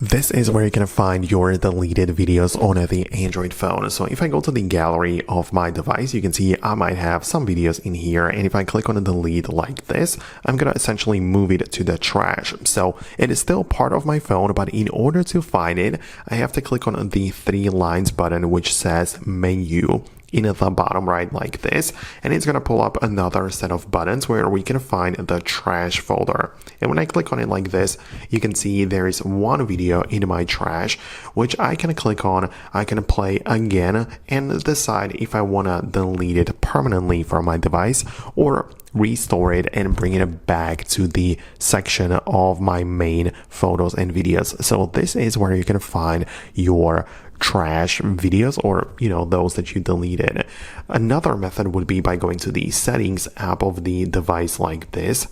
This is where you can find your deleted videos on the Android phone. So if I go to the gallery of my device, you can see I might have some videos in here. And if I click on delete like this, I'm going to essentially move it to the trash. So it is still part of my phone, but in order to find it, I have to click on the 3 lines button, which says menu in the bottom right like this, and it's going to pull up another set of buttons where we can find the trash folder. And when I click on it like this, you can see there is one video in my trash which I can click on. I can play again and decide if I want to delete it permanently from my device or restore it and bring it back to the section of my main photos and videos. So this is where you can find your trash videos, or those that you deleted. Another method would be by going to the settings app of the device like this,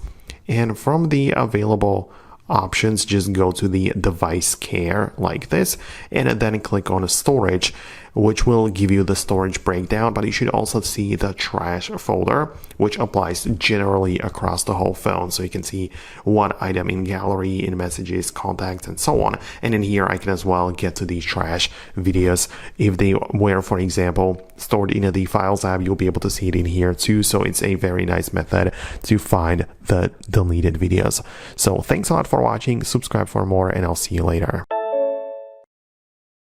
and from the available options just go to the device care like this, and then click on storage, which will give you the storage breakdown. But you should also see the trash folder, which applies generally across the whole phone. So you can see one item in gallery, in messages, contacts, and so on. And in here I can as well get to these trash videos. If they were, for example, stored in the files app, you'll be able to see it in here too. So it's a very nice method to find the deleted videos. So thanks a lot for watching. Subscribe for more, and I'll see you later.